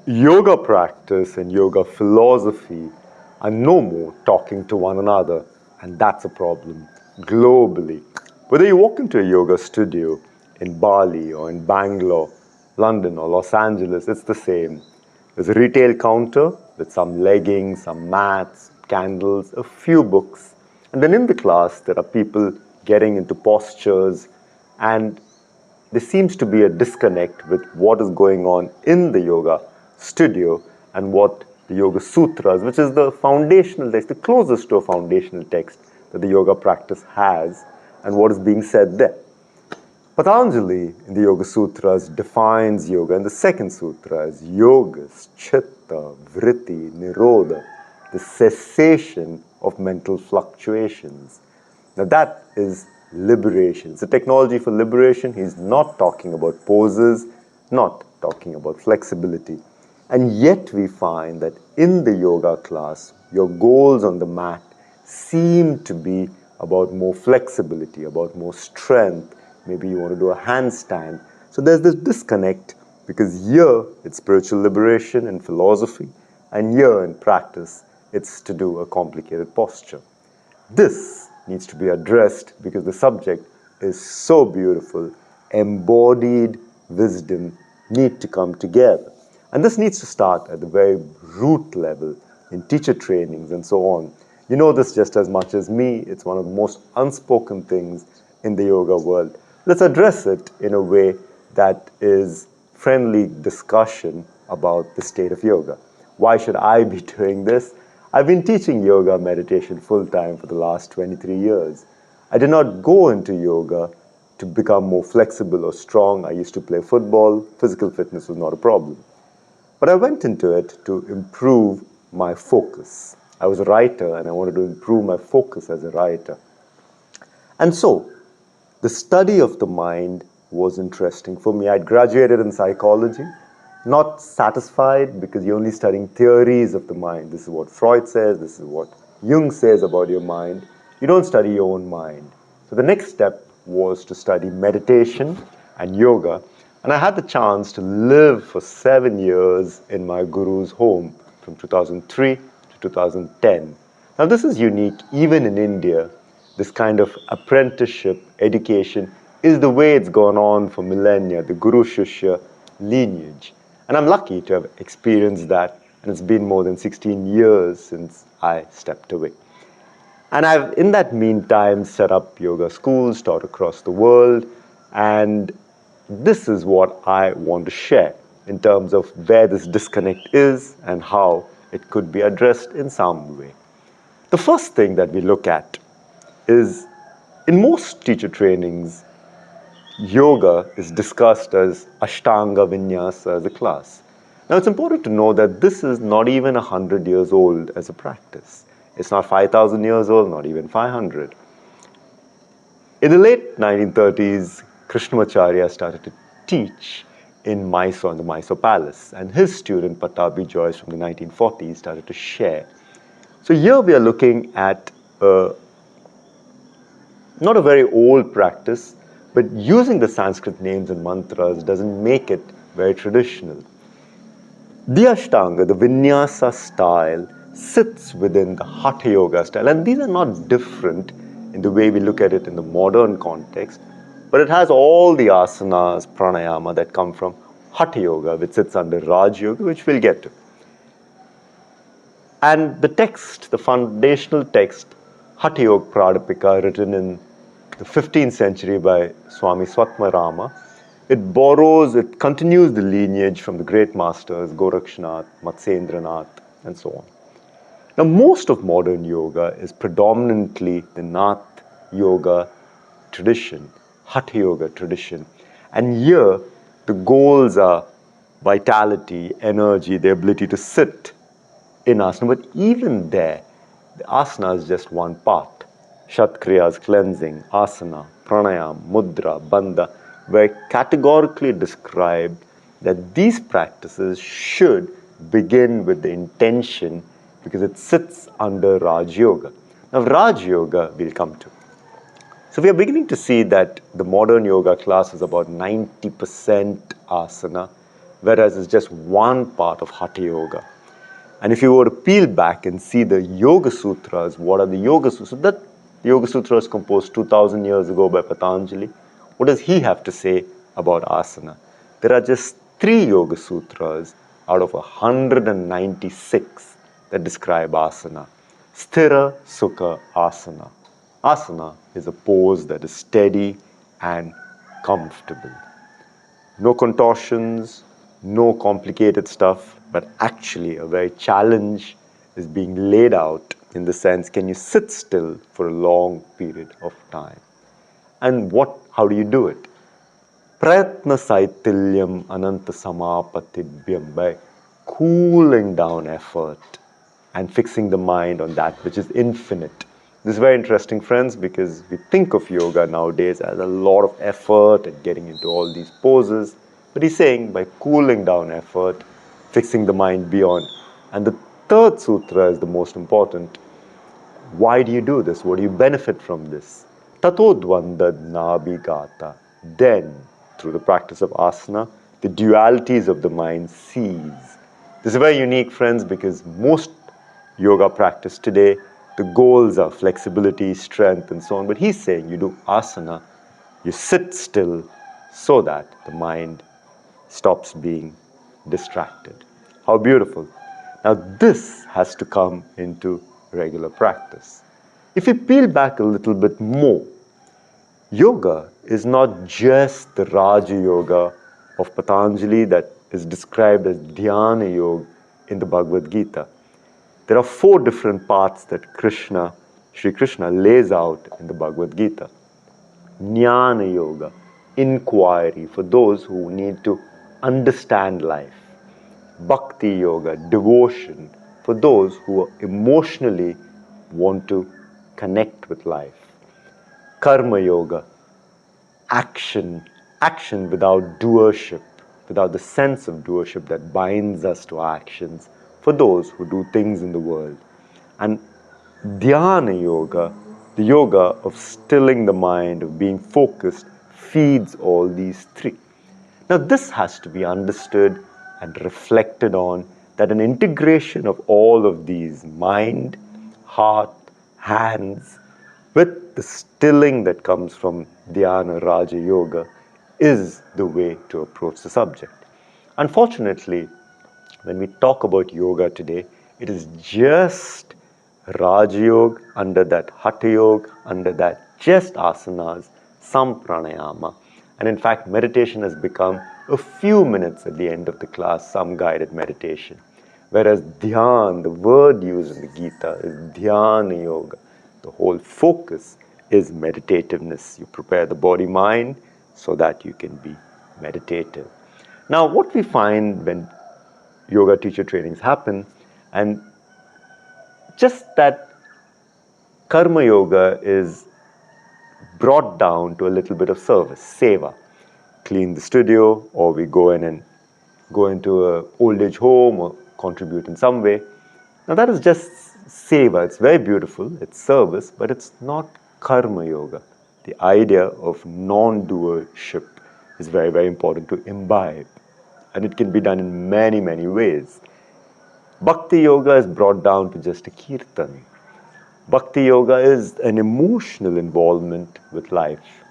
Yoga practice and yoga philosophy are no more talking to one another, and that's a problem globally. Whether you walk into a yoga studio in Bali or in Bangalore, London or Los Angeles, it's the same. There's a retail counter with some leggings, some mats, candles, a few books. And then in the class, there are people getting into postures, and there seems to be a disconnect with what is going on in the yoga studio and what the Yoga Sutras, which is the foundational text, the closest to a foundational text that the yoga practice has, and what is being said there. Patanjali in the Yoga Sutras defines yoga in the second sutra as yogas, chitta, vritti, nirodha, the cessation of mental fluctuations. Now that is liberation. It's a technology for liberation. He's not talking about poses, not talking about flexibility. And yet we find that in the yoga class, your goals on the mat seem to be about more flexibility, about more strength. Maybe you want to do a handstand. So there's this disconnect because here it's spiritual liberation and philosophy, and here in practice it's to do a complicated posture. This needs to be addressed because the subject is so beautiful. Embodied wisdom need to come together. And this needs to start at the very root level in teacher trainings and so on. You know this just as much as me. It's one of the most unspoken things in the yoga world. Let's address it in a way that is friendly discussion about the state of yoga. Why should I be doing this? I've been teaching yoga meditation full-time for the last 23 years. I did not go into yoga to become more flexible or strong. I used to play football. Physical fitness was not a problem. But I went into it to improve my focus. I was a writer and I wanted to improve my focus as a writer. And so, the study of the mind was interesting for me. I'd graduated in psychology, not satisfied because you're only studying theories of the mind. This is what Freud says, this is what Jung says about your mind. You don't study your own mind. So the next step was to study meditation and yoga. And I had the chance to live for 7 years in my guru's home from 2003 to 2010. Now this is unique even in India. This kind of apprenticeship education is the way it's gone on for millennia, the Guru-Shishya lineage. And I'm lucky to have experienced that, and it's been more than 16 years since I stepped away. And I've, in that meantime, set up yoga schools, taught across the world, and this is what I want to share in terms of where this disconnect is and how it could be addressed in some way. The first thing that we look at is, in most teacher trainings, yoga is discussed as Ashtanga Vinyasa as a class. Now it's important to know that this is not even 100 years old as a practice. It's not 5,000 years old, not even 500. In the late 1930s, Krishnamacharya started to teach in Mysore, in the Mysore Palace, and his student Pattabhi Joyce from the 1940s started to share. So here we are looking at not a very old practice, but using the Sanskrit names and mantras doesn't make it very traditional. The Ashtanga, the Vinyasa style, sits within the Hatha Yoga style, and these are not different in the way we look at it in the modern context, but it has all the asanas, pranayama that come from Hatha Yoga, which sits under Raj Yoga, which we'll get to. And the text, the foundational text, Hatha Yoga Pradipika, written in the 15th century by Swami Swatmarama, it continues the lineage from the great masters, Gorakshnath, Matsyendranath, and so on. Now, most of modern yoga is predominantly the Nath Yoga tradition, Hatha Yoga tradition. And here, the goals are vitality, energy, the ability to sit in asana. But even there, the asana is just one part. Shatkriyas, cleansing, asana, pranayam, mudra, bandha, were categorically described that these practices should begin with the intention because it sits under Raj Yoga. Now, Raj Yoga we'll come to. So we are beginning to see that the modern yoga class is about 90% asana, whereas it's just one part of Hatha Yoga. And if you were to peel back and see the Yoga Sutras, what are the Yoga Sutras? That Yoga Sutras composed 2000 years ago by Patanjali. What does he have to say about asana? There are just 3 Yoga Sutras out of 196 that describe asana. Sthira Sukha Asana. Asana is a pose that is steady and comfortable. No contortions, no complicated stuff, but actually a very challenge is being laid out in the sense, can you sit still for a long period of time? And how do you do it? Prayatna saitilyam ananta samapatibhyam, by cooling down effort and fixing the mind on that which is infinite. This is very interesting, friends, because we think of yoga nowadays as a lot of effort and getting into all these poses. But he's saying by cooling down effort, fixing the mind beyond. And the third sutra is the most important. Why do you do this? What do you benefit from this? Tato dvandad nabhigata. Then, through the practice of asana, the dualities of the mind cease. This is very unique, friends, because most yoga practice today, the goals are flexibility, strength, and so on. But he's saying you do asana, you sit still so that the mind stops being distracted. How beautiful. Now this has to come into regular practice. If you peel back a little bit more, yoga is not just the Raja Yoga of Patanjali that is described as Dhyana Yoga in the Bhagavad Gita. There are 4 different paths that Sri Krishna lays out in the Bhagavad Gita. Jnana Yoga, inquiry for those who need to understand life. Bhakti Yoga, devotion for those who emotionally want to connect with life. Karma Yoga, action without doership, without the sense of doership that binds us to actions, for those who do things in the world. And Dhyana Yoga, the yoga of stilling the mind, of being focused, feeds all these 3. Now this has to be understood and reflected on, that an integration of all of these, mind, heart, hands, with the stilling that comes from Dhyana Raja Yoga, is the way to approach the subject. Unfortunately, when we talk about yoga today, it is just Raja Yoga, under that Hatha Yoga, under that just asanas, some pranayama. And in fact, meditation has become a few minutes at the end of the class, some guided meditation. Whereas dhyan, the word used in the Gita, is dhyana yoga. The whole focus is meditativeness. You prepare the body-mind so that you can be meditative. Now, what we find when yoga teacher trainings happen, and just that karma yoga is brought down to a little bit of service, seva. Clean the studio, or we go in and go into an old age home or contribute in some way. Now that is just seva. It's very beautiful, it's service, but it's not karma yoga. The idea of non-doership is very, very important to imbibe. And it can be done in many, many ways. Bhakti Yoga is brought down to just a kirtan. Bhakti Yoga is an emotional involvement with life.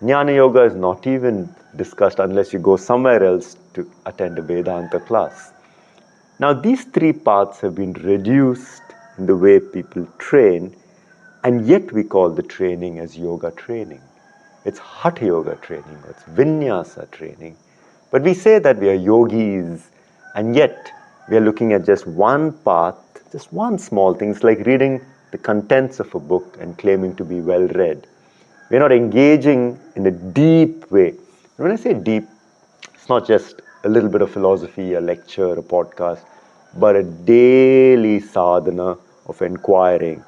Jnana Yoga is not even discussed unless you go somewhere else to attend a Vedanta class. Now these 3 paths have been reduced in the way people train, and yet we call the training as yoga training. It's Hatha Yoga training, it's Vinyasa training. But we say that we are yogis, and yet we are looking at just one path, just one small thing. It's like reading the contents of a book and claiming to be well read. We're not engaging in a deep way. And when I say deep, it's not just a little bit of philosophy, a lecture, a podcast, but a daily sadhana of inquiring,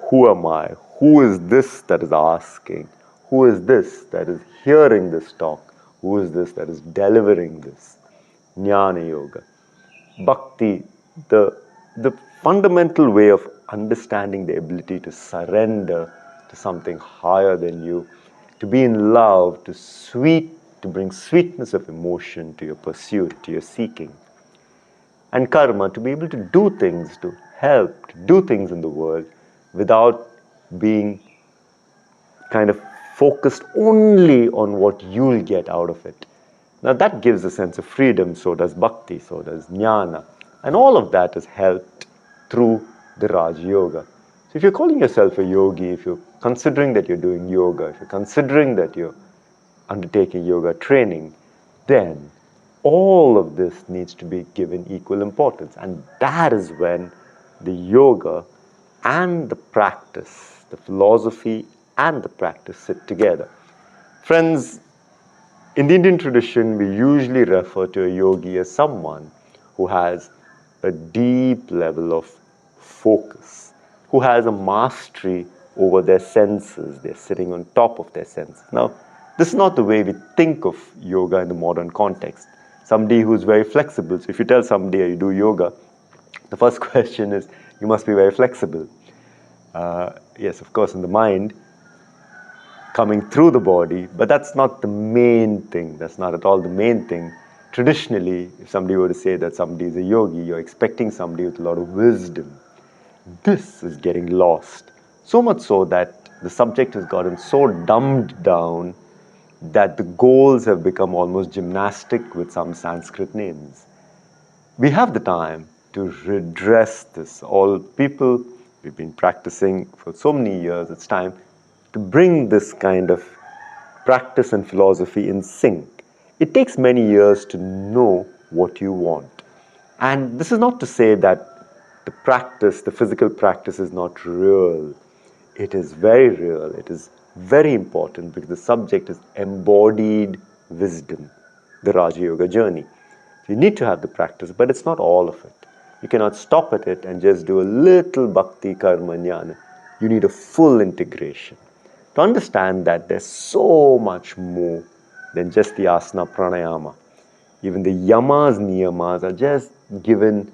who am I? Who is this that is asking? Who is this that is hearing this talk? Who is this that is delivering this? Jnana Yoga. Bhakti, the fundamental way of understanding the ability to surrender to something higher than you, to be in love, to sweet to bring sweetness of emotion to your pursuit, to your seeking. And karma, to be able to do things, to help, to do things in the world without being kind of focused only on what you'll get out of it. Now that gives a sense of freedom, so does bhakti, so does jnana. And all of that is helped through the Raj Yoga. So if you're calling yourself a yogi, if you're considering that you're doing yoga, if you're considering that you're undertaking yoga training, then all of this needs to be given equal importance. And that is when the yoga and the practice, the philosophy and the practice sit together. Friends, in the Indian tradition, we usually refer to a yogi as someone who has a deep level of focus, who has a mastery over their senses. They're sitting on top of their senses. Now, this is not the way we think of yoga in the modern context. Somebody who's very flexible. So if you tell somebody you do yoga, the first question is, you must be very flexible. Yes, of course, in the mind, coming through the body, but that's not the main thing. That's not at all the main thing. Traditionally, if somebody were to say that somebody is a yogi, you're expecting somebody with a lot of wisdom. This is getting lost. So much so that the subject has gotten so dumbed down that the goals have become almost gymnastic with some Sanskrit names. We have the time to redress this. All people, we've been practicing for so many years, it's time to bring this kind of practice and philosophy in sync. It takes many years to know what you want. And this is not to say that the practice, the physical practice is not real. It is very real. It is very important because the subject is embodied wisdom, the Raja Yoga journey. You need to have the practice, but it's not all of it. You cannot stop at it and just do a little bhakti, karma, jnana. You need a full integration. To understand that there's so much more than just the asana pranayama. Even the yamas, niyamas are just given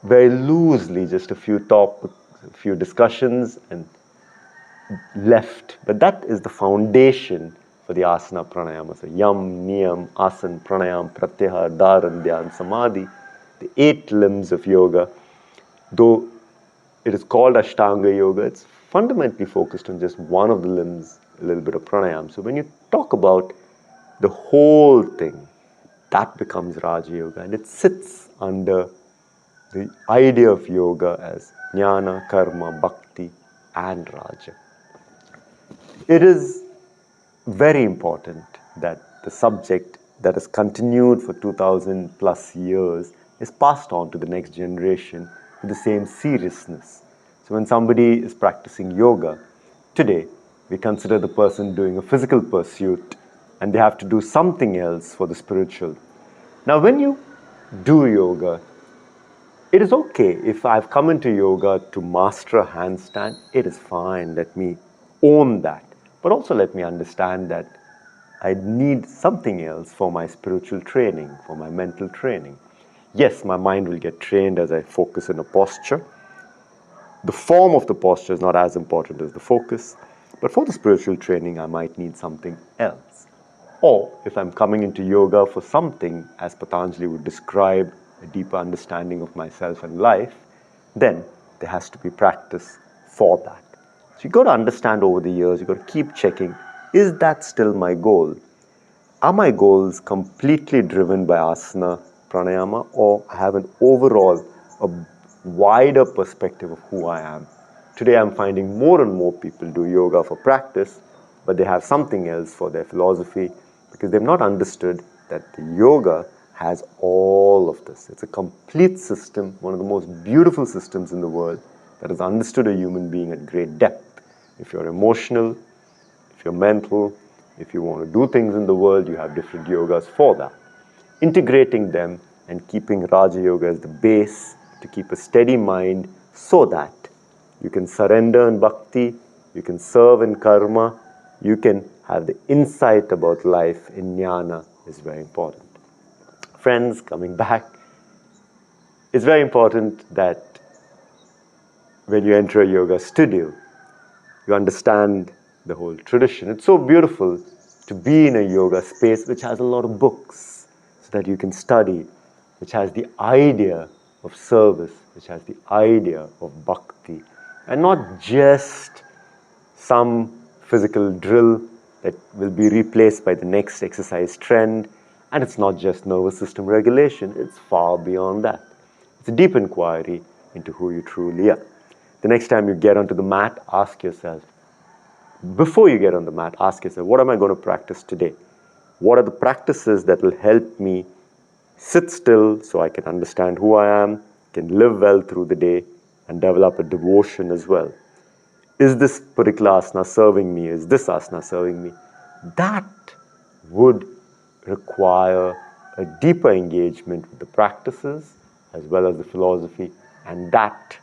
very loosely, just a few discussions and left. But that is the foundation for the asana pranayama. So yam, niyam, asan, pranayam, pratyahar, dharan, dhyan, samadhi, the 8 limbs of yoga. Though it is called Ashtanga Yoga, it's fundamentally focused on just one of the limbs, a little bit of pranayam. So when you talk about the whole thing, that becomes Raja Yoga, and it sits under the idea of yoga as jnana, karma, bhakti and Raja. It is very important that the subject that has continued for 2000 plus years is passed on to the next generation with the same seriousness. So when somebody is practicing yoga, today we consider the person doing a physical pursuit and they have to do something else for the spiritual. Now when you do yoga, it is okay if I've come into yoga to master a handstand, it is fine, let me own that. But also let me understand that I need something else for my spiritual training, for my mental training. Yes, my mind will get trained as I focus in a posture. The form of the posture is not as important as the focus, but for the spiritual training, I might need something else. Or if I'm coming into yoga for something, as Patanjali would describe, a deeper understanding of myself and life, then there has to be practice for that. So you've got to understand over the years, you've got to keep checking, is that still my goal? Are my goals completely driven by asana, pranayama, or I have an overall, a wider perspective of who I am? Today I'm finding more and more people do yoga for practice, but they have something else for their philosophy because they've not understood that the yoga has all of this. It's a complete system, one of the most beautiful systems in the world that has understood a human being at great depth. If you're emotional, if you're mental, if you want to do things in the world, you have different yogas for that. Integrating them and keeping Raja Yoga as the base to keep a steady mind so that you can surrender in bhakti, you can serve in karma, you can have the insight about life in jnana is very important. Friends, coming back, it's very important that when you enter a yoga studio, you understand the whole tradition. It's so beautiful to be in a yoga space which has a lot of books so that you can study, which has the idea of service, which has the idea of bhakti, and not just some physical drill that will be replaced by the next exercise trend. And it's not just nervous system regulation, it's far beyond that. It's a deep inquiry into who you truly are. The next time you get onto the mat, ask yourself, before you get on the mat, ask yourself, what am I going to practice today? What are the practices that will help me sit still so I can understand who I am, can live well through the day, and develop a devotion as well? Is this particular asana serving me? Is this asana serving me? That would require a deeper engagement with the practices as well as the philosophy, and that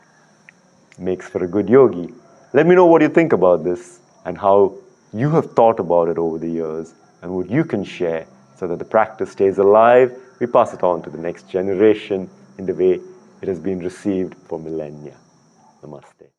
makes for a good yogi. Let me know what you think about this and how you have thought about it over the years and what you can share so that the practice stays alive. We pass it on to the next generation in the way it has been received for millennia. Namaste.